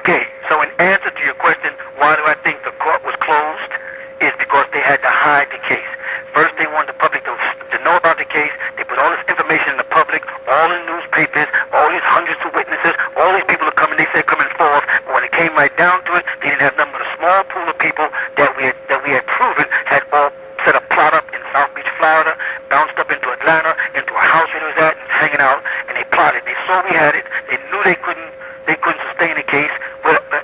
Okay, so in answer to your question, why do I think the court was closed, is because they had to hide the case. First, they wanted the public to know about the case. They put all this information in the public, all in newspapers, all these hundreds of witnesses, all these people are coming, they said coming forth. But when it came right down to it, they didn't have nothing but a small pool of people that we had proven had all set a plot up in South Beach, Florida, bounced up into Atlanta, into a house where it was at, and hanging out, and they plotted. They saw we had it. They knew they couldn't sustain the case.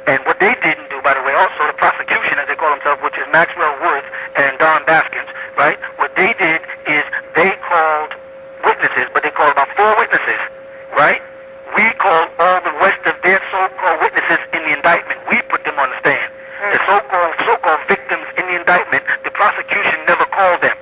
And what they didn't do, by the way, also the prosecution, as they call themselves, which is Maxwell Woods and Don Baskins, right? What they did is they called witnesses, but they called about 4 witnesses, right? We called all the rest of their so-called witnesses in the indictment. We put them on the stand. The so-called victims in the indictment, the prosecution never called them.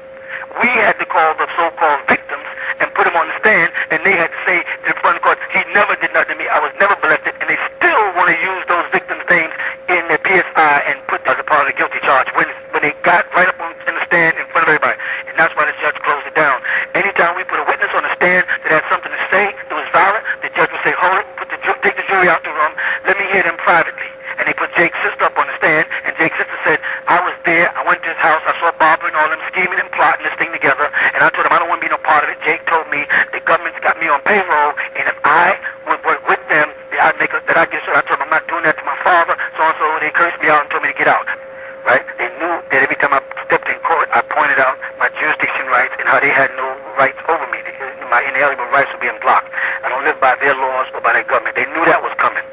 We had to call the so-called victims and put them on the stand, and they had to say in front of the court, he never did nothing to me, I was never molested, and they still want to use those victims' names in their PSI and put that as a part of the guilty charge when they got right up in the stand in front of everybody. And that's why the judge closed it down. Anytime we put a witness on the stand that had something to say that was valid, the judge would say, hold it, take the jury out the room, let me hear them privately. And they put Jake's sister up on the stand, and Jake's sister said, I was there, I went to his house, I saw Barbara and all them scheming and plotting this thing together, and I told him I don't want to be no part of it. Jake told me the government's got me on payroll, and if I would work with them, that I get so I told them I'm not doing that to my father, so they cursed me out and told me to get out. Right? They knew that every time I stepped in court, I pointed out my jurisdiction rights and how they had no rights over me. My inalienable rights were being blocked. I don't live by their laws or by their government. They knew that was coming.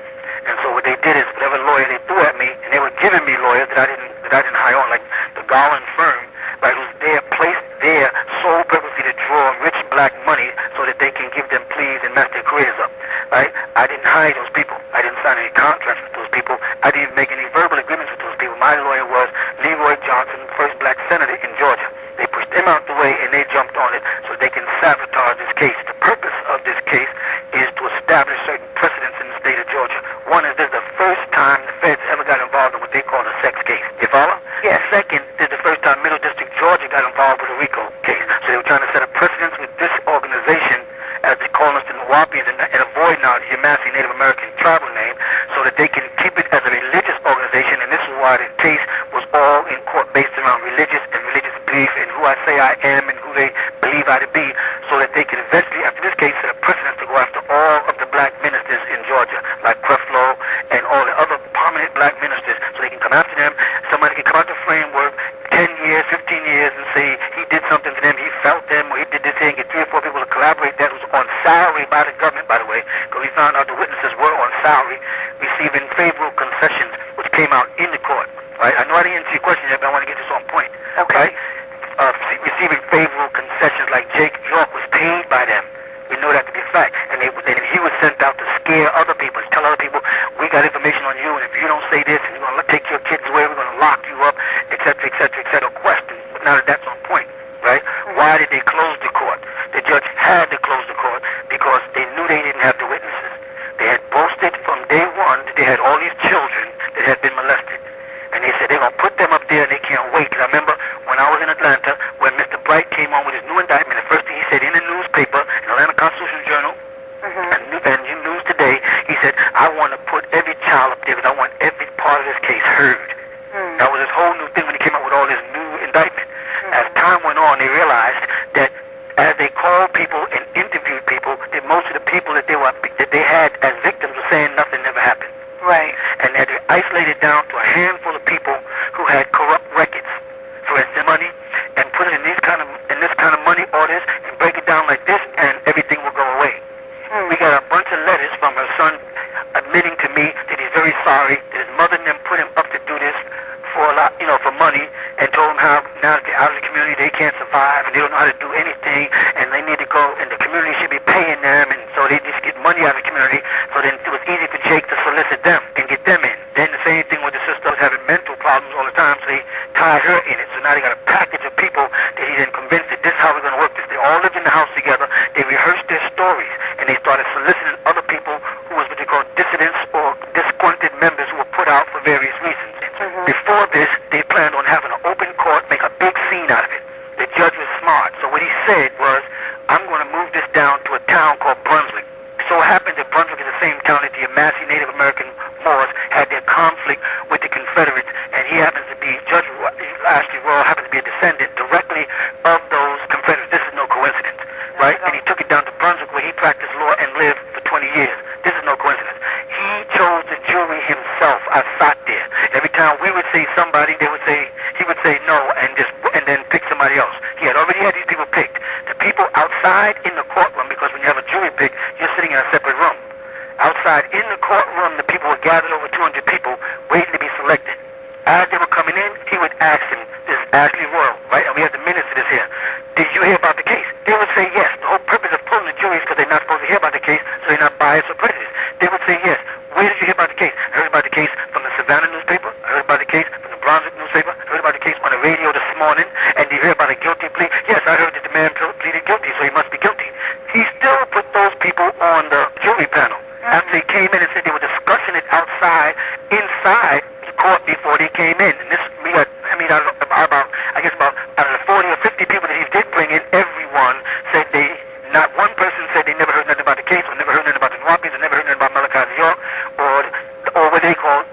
And so what they did is whatever lawyer they threw at me, and they were giving me lawyers that I didn't hire on, like the Garland firm, right, who's there, placed there, sole purposely to draw rich black money so that they can give them pleas and mess their careers up. Right? I didn't hire those people. I didn't sign any contracts with those people. I didn't make any verbal agreements with those people. My lawyer was Leroy Johnson, first black senator in Georgia. They pushed him out the way and they jumped on it so they can sabotage this case. The purpose of this case is to establish certain precedents in the state of Georgia. One is this is the first time the feds ever got involved in what they call a sex case. You follow? Yeah. Second, this is the first time Middle District Georgia got involved with a RICO case. So they were trying to set a precedence with this organization, as they call us the Nawapians, and avoid now the Yamasee Native American tribal name, so that they can keep it as a religious organization. And this is why the case was all in court based around religious belief and who I say I am and who they believe I to be, so that they can eventually, after this case, set a precedence to go after all of the black ministers in Georgia, like Creflo and all the other prominent black ministers, so they can come after them. Somebody can come out the framework 10 years, 15 years, and say he did something to them, he felt them, or he did this thing, get 3 or 4 people to collaborate. That was on salary by the government, by the way, because we found out the witnesses were on salary, receiving favorable concessions, which came out in the court. Right? I know I didn't answer your question yet, but I want to get this on point. Okay? Receiving favorable concessions, like Jake York was paid by them. We know that to be a fact. And he was sent out to scare other people, to tell other people, we got information on you, and if you don't say this, and we're going to take your kids away, we're going to lock you up, etc., etc., etc. Question, but now that that's on point, right? Why did they close the court? The judge had to close the court because they knew they didn't have the witnesses. They had boasted from day one that they had all these children that had been molested. And they said they're going to put them up there and they can't wait. Because I remember when I was in Atlanta, when Mr. Bright came on with his new indictment, the first thing he said in the newspaper, in Atlanta Constitution Journal, and News Today, he said, I want to put every child up there because I want every part of this case heard. That was his whole new thing when he came out with all this new indictment. As time went on, they realized that as they called people and interviewed people, that most of the people that they had as victims were saying nothing never happened. Right. And that they isolated down to a handful of people who had corrupt records, for instance, money, and put it in this kind of money orders and break it down like this, and everything will go away. We got a bunch of letters from her son admitting to me that he's very sorry that his mother and them put him up to do this for a lot, for money, and told him how now that they're out of the community they can't survive and they don't know how to do anything, and they need to go, and the community should be paying them, and so they just get money out of the community. So then it was easy for Jake to solicit them and get them in. Then the same thing with the sister was having mental problems all the time, so they tied her in it. So now they got a package of people that he then convinced that this is how we're going to work this. They all lived in the house together. They rehearsed their stories, and they started soliciting other people who was what they call dissidents or disgruntled members who were put out for various reasons. Before this, they planned on having an open court, make a big scene out of it. The judge was smart, so what he said was, I'm going to move this down to a town called Brunswick. So it happened that Brunswick is the same town that the Yamassee Tallahassee Native American Moors had their conflict with the Confederates, and he happens to be, Judge Ashley Royal happens to be a descendant directly of those Confederates. This is no coincidence, right? And he took it down to Brunswick, where he practiced law and lived for 20 years. This is no coincidence. He chose the jury himself. I sat there. Every time we would say somebody, he would say no, and then pick somebody else. He had already had these people picked. The people outside in the courtroom, because when you have a jury pick, you're sitting in a separate room. Outside in the courtroom, the people were gathered, over 200 people, waiting to be selected. As they were coming in, he would ask them, this is Ashley Royal, right? And we have the minutes of this here. Did you hear about the case? They would say yes. The whole purpose of pulling the jury is because they're not supposed to hear about the case, so they're not biased or prejudiced. They would say yes. Where did you hear about the case? I heard about the case from the Savannah newspaper. I heard about the case from the Brunswick newspaper. I heard about the case on the radio this morning. And did you hear about a guilty plea? Yes, I heard that the man pleaded guilty, so he must be guilty. He still put those people on the jury panel. After they came in and said they were discussing it inside the court before they came in. And this, out of the 40 or 50 people that he did bring in, everyone said not one person said they never heard nothing about the case, or never heard nothing about the Nuwaubians, or never heard nothing about Malachi, New York, or what they called.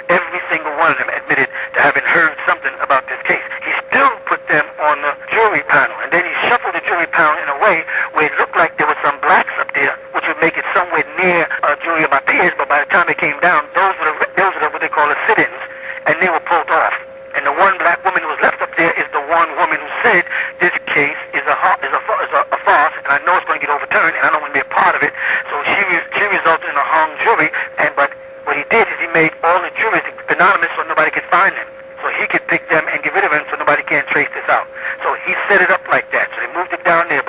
Every single one of them admitted to having heard something about this case. He still put them on the jury panel, and then he shuffled the jury panel in a way where it looked like there were some blacks up there, which would make it somewhere near a jury of my peers, but by the time it came down, those were what they call the sit-ins, and they were pulled off. And the one black woman who was left up there is the one woman who said this case is a farce, and I know it's going to get overturned, and I don't want to be a part of it. So she resulted in a hung jury. But what he did is he made all the juries anonymous, so nobody could find them. So he could pick them and get rid of them, so nobody can trace this out. So he set it up like that. So they moved it down there.